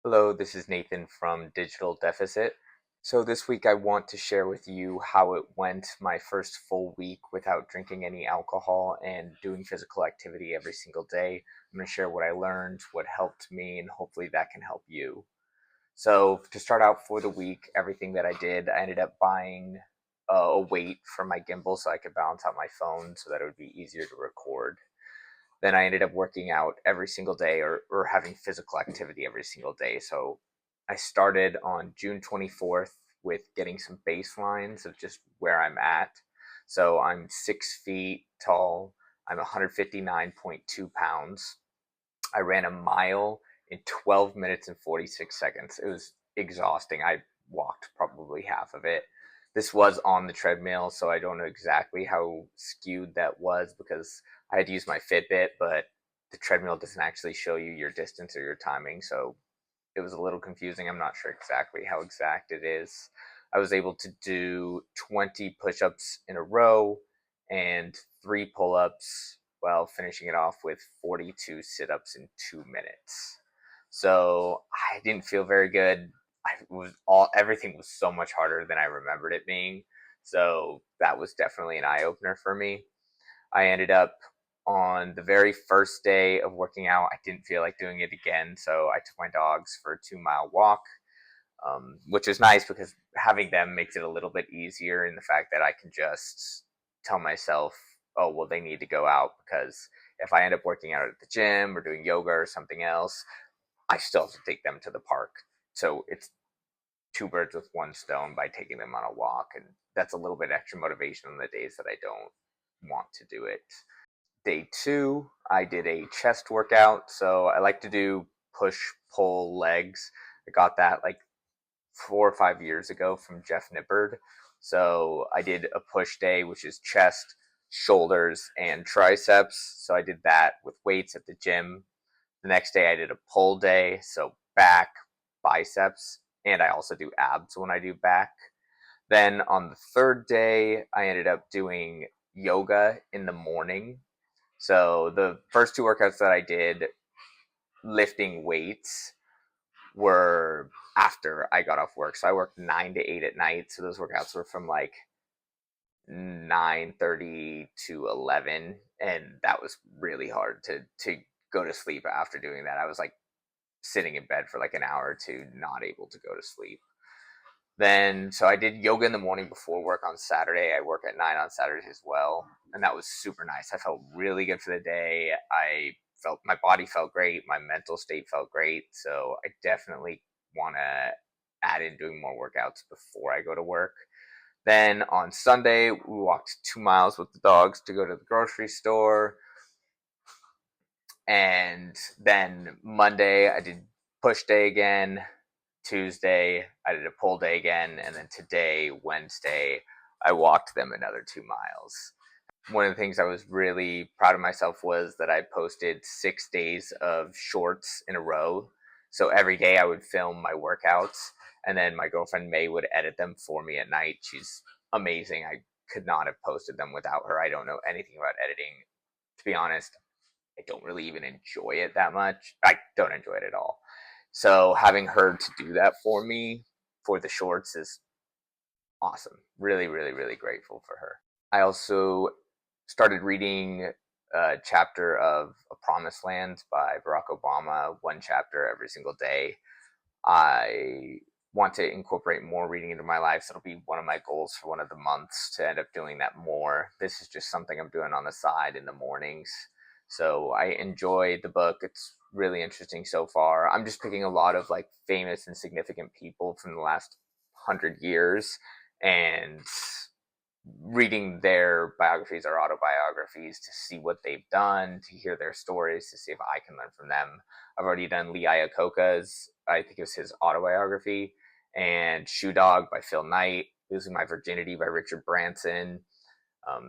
Hello, this is Nathan from Digital Deficit. So, this week I want to share with you how it went my first full week without drinking any alcohol and doing physical activity every single day. I'm going to share what I learned, what helped me, and hopefully that can help you. So, to start out for the week, everything that I did, I ended up buying a weight for my gimbal so I could balance out my phone so that it would be easier to record. Then I ended up working out every single day or having physical activity every single day. So I started on June 24th with getting some baselines of just where I'm at. So I'm 6 feet tall. I'm 159.2 pounds. I ran a mile in 12 minutes and 46 seconds. It was exhausting. I walked probably half of it. This was on the treadmill, so I don't know exactly how skewed that was because I had used my Fitbit, but the treadmill doesn't actually show you your distance or your timing, so it was a little confusing. I'm not sure exactly how exact it is. I was able to do 20 push ups in a row and 3 pull ups while finishing it off with 42 sit ups in 2 minutes. So I didn't feel very good. Everything was so much harder than I remembered it being. So that was definitely an eye opener for me. I ended up on the very first day of working out. I didn't feel like doing it again, so I took my dogs for a 2 mile walk, which is nice because having them makes it a little bit easier in the fact that I can just tell myself, oh, well, they need to go out because if I end up working out at the gym or doing yoga or something else, I still have to take them to the park. So it's two birds with one stone by taking them on a walk, and that's a little bit extra motivation on the days that I don't want to do it. Day two, I did a chest workout. So I like to do push pull legs. I got that like 4 or 5 years ago from Jeff Nippard. So I did a push day, which is chest, shoulders, and triceps. So I did that with weights at the gym. The next day, I did a pull day. So back, biceps, and I also do abs when I do back. Then on the third day, I ended up doing yoga in the morning. So the first two workouts that I did, lifting weights, were after I got off work. So I worked 9 to 8 at night. So those workouts were from like 9:30 to 11, and that was really hard to go to sleep after doing that. I was like sitting in bed for like an hour or two, not able to go to sleep. Then, so I did yoga in the morning before work on Saturday. I work at 9 on Saturdays as well. And that was super nice. I felt really good for the day. I felt my body felt great. My mental state felt great. So I definitely want to add in doing more workouts before I go to work. Then on Sunday, we walked 2 miles with the dogs to go to the grocery store. And then Monday, I did push day again. Tuesday, I did a pull day again. And then today, Wednesday, I walked them another 2 miles. One of the things I was really proud of myself was that I posted 6 days of shorts in a row. So every day I would film my workouts, and then my girlfriend May would edit them for me at night. She's amazing. I could not have posted them without her. I don't know anything about editing. To be honest, I don't really even enjoy it that much. I don't enjoy it at all. So having her to do that for me for the shorts is awesome. Really, really, really grateful for her. I also started reading a chapter of A Promised Land by Barack Obama, one chapter every single day. I want to incorporate more reading into my life. So it'll be one of my goals for one of the months to end up doing that more. This is just something I'm doing on the side in the mornings. So I enjoy the book. It's really interesting so far. I'm just picking a lot of like famous and significant people from the last 100 years and reading their biographies or autobiographies to see what they've done, to hear their stories, to see if I can learn from them. I've already done Lee Iacocca's, I think it was his autobiography, and Shoe Dog by Phil Knight, Losing My Virginity by Richard Branson.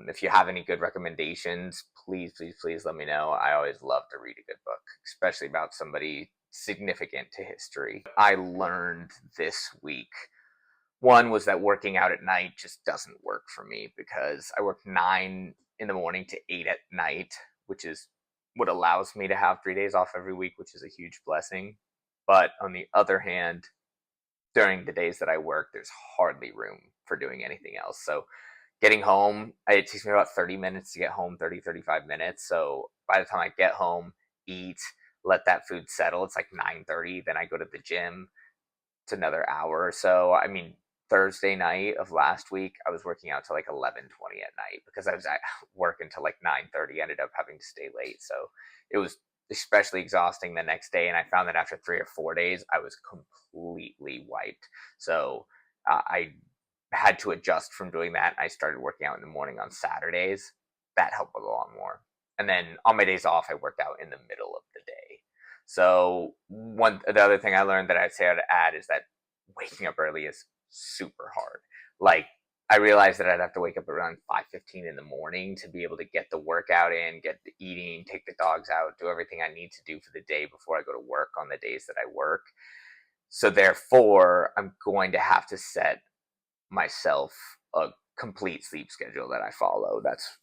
If you have any good recommendations, please, please, please let me know. I always love to read a good book, especially about somebody significant to history. I learned this week, one was that working out at night just doesn't work for me because I work 9 in the morning to 8 at night, which is what allows me to have 3 days off every week, which is a huge blessing. But on the other hand, during the days that I work, there's hardly room for doing anything else. So getting home, it takes me about 30 minutes to get home, 35 minutes. So by the time I get home, eat, let that food settle, it's like 9:30. Then I go to the gym. It's another hour or so. I mean, Thursday night of last week, I was working out till like 11:20 at night because I was at work until like 9:30. Ended up having to stay late, so it was especially exhausting the next day. And I found that after 3 or 4 days, I was completely wiped. So I had to adjust from doing that. I started working out in the morning on Saturdays. That helped a lot more. And then on my days off, I worked out in the middle of the day. So the other thing I learned that I'd say I'd add is that waking up early is super hard. Like I realized that I'd have to wake up around 5:15 in the morning to be able to get the workout in, get the eating, take the dogs out, do everything I need to do for the day before I go to work on the days that I work. So therefore, I'm going to have to set myself a complete sleep schedule that I follow. That's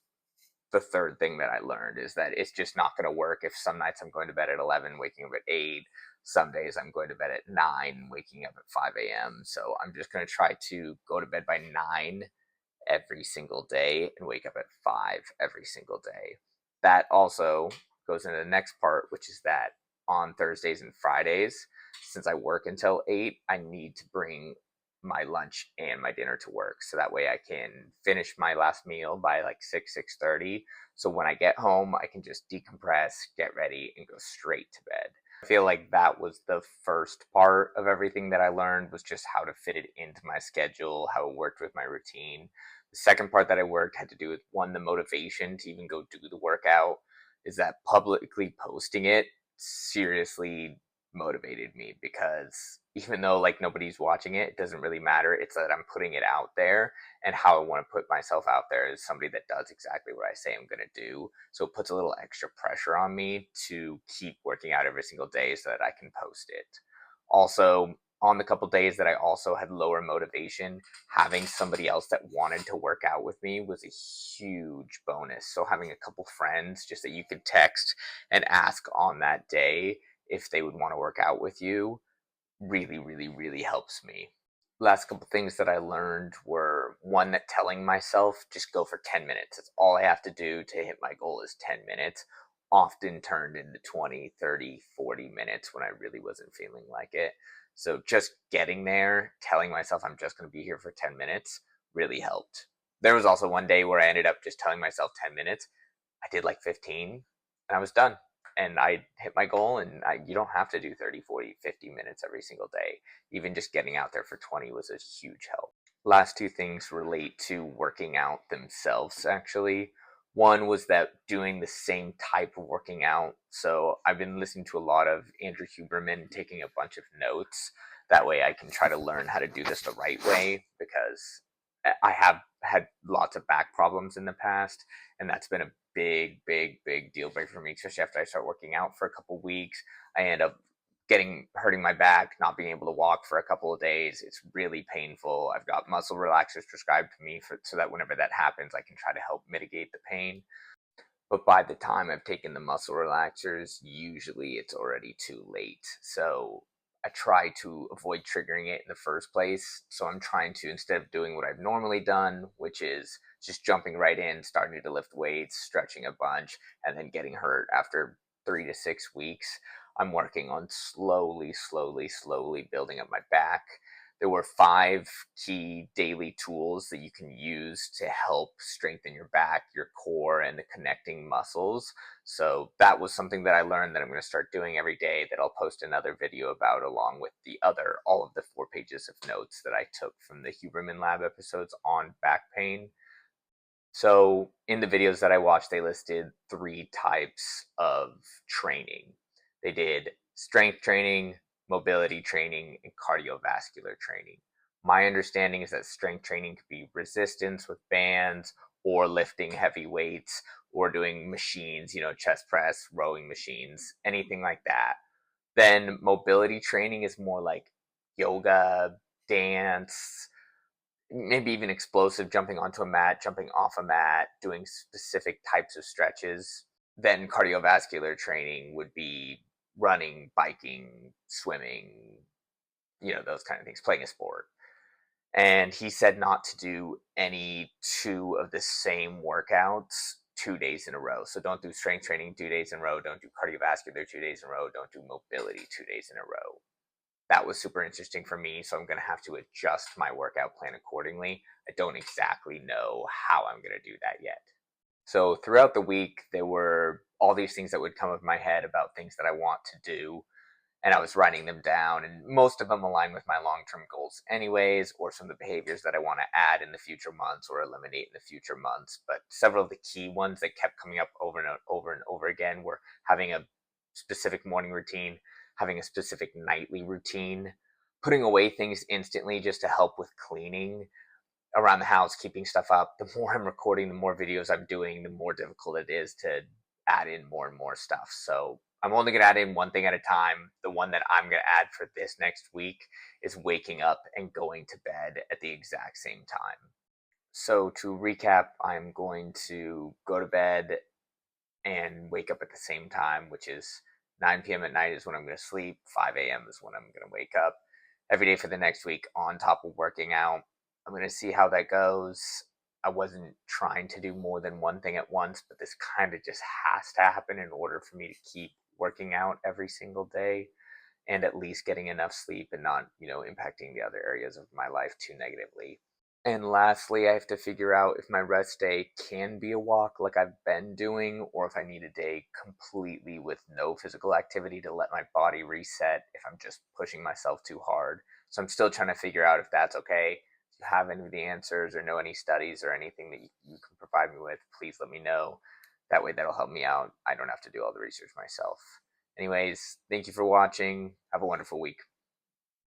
the third thing that I learned is that it's just not going to work if some nights I'm going to bed at 11, waking up at 8. Some days I'm going to bed at 9, waking up at 5 a.m. So I'm just going to try to go to bed by 9 every single day and wake up at 5 every single day. That also goes into the next part, which is that on Thursdays and Fridays, since I work until 8, I need to bring my lunch and my dinner to work so that way I can finish my last meal by like 6:30. So when I get home, I can just decompress, get ready, and go straight to bed. I feel like that was the first part of everything that I learned, was just how to fit it into my schedule, how it worked with my routine. The second part that I worked had to do with, one, the motivation to even go do the workout. Is that publicly posting it seriously motivated me, because even though like nobody's watching it, it doesn't really matter. It's that I'm putting it out there, and how I want to put myself out there as somebody that does exactly what I say I'm going to do. So it puts a little extra pressure on me to keep working out every single day so that I can post it. Also, on the couple days that I also had lower motivation, having somebody else that wanted to work out with me was a huge bonus. So having a couple friends just that you could text and ask on that day if they would want to work out with you really, really, really helps me. Last couple things that I learned were, one, that telling myself just go for 10 minutes. That's all I have to do to hit my goal is 10 minutes, often turned into 20, 30, 40 minutes when I really wasn't feeling like it. So just getting there, telling myself I'm just going to be here for 10 minutes really helped. There was also one day where I ended up just telling myself 10 minutes. I did like 15 and I was done. And I hit my goal, and you don't have to do 30, 40, 50 minutes every single day. Even just getting out there for 20 was a huge help. Last two things relate to working out themselves, actually. One was that doing the same type of working out. So I've been listening to a lot of Andrew Huberman, taking a bunch of notes. That way I can try to learn how to do this the right way, because I have had lots of back problems in the past, and that's been a big, big, big deal breaker for me, especially after I start working out for a couple weeks. I end up hurting my back, not being able to walk for a couple of days. It's really painful. I've got muscle relaxers prescribed to me so that whenever that happens, I can try to help mitigate the pain. But by the time I've taken the muscle relaxers, usually it's already too late. So I try to avoid triggering it in the first place. So I'm trying to, instead of doing what I've normally done, which is just jumping right in, starting to lift weights, stretching a bunch, and then getting hurt after 3 to 6 weeks, I'm working on slowly, slowly, slowly building up my back. There were 5 key daily tools that you can use to help strengthen your back, your core, and the connecting muscles. So that was something that I learned that I'm going to start doing every day, that I'll post another video about, along with all of the 4 pages of notes that I took from the Huberman Lab episodes on back pain. So in the videos that I watched, they listed 3 types of training. They did strength training, mobility training, and cardiovascular training. My understanding is that strength training could be resistance with bands, or lifting heavy weights, or doing machines, chest press, rowing machines, anything like that. Then mobility training is more like yoga, dance, maybe even explosive, jumping onto a mat, jumping off a mat, doing specific types of stretches. Then cardiovascular training would be running, biking, swimming, those kind of things, playing a sport. And he said not to do any two of the same workouts 2 days in a row. So don't do strength training 2 days in a row. Don't do cardiovascular 2 days in a row. Don't do mobility 2 days in a row. That was super interesting for me. So I'm going to have to adjust my workout plan accordingly. I don't exactly know how I'm going to do that yet. So throughout the week, there were all these things that would come up in my head about things that I want to do, and I was writing them down, and most of them align with my long-term goals anyways, or some of the behaviors that I want to add in the future months or eliminate in the future months. But several of the key ones that kept coming up over and over and over again were having a specific morning routine, having a specific nightly routine, putting away things instantly just to help with cleaning around the house, keeping stuff up. The more I'm recording, the more videos I'm doing, the more difficult it is to add in more and more stuff. So I'm only going to add in one thing at a time. The one that I'm going to add for this next week is waking up and going to bed at the exact same time. So to recap, I'm going to go to bed and wake up at the same time, which is 9 p.m. at night is when I'm going to sleep. 5 a.m. is when I'm going to wake up every day for the next week on top of working out. I'm going to see how that goes. I wasn't trying to do more than one thing at once, but this kind of just has to happen in order for me to keep working out every single day and at least getting enough sleep and not, impacting the other areas of my life too negatively. And lastly, I have to figure out if my rest day can be a walk like I've been doing, or if I need a day completely with no physical activity to let my body reset if I'm just pushing myself too hard. So I'm still trying to figure out if that's okay. If you have any of the answers or know any studies or anything that you can provide me with, please let me know. That way, that'll help me out. I don't have to do all the research myself. Anyways, thank you for watching. Have a wonderful week.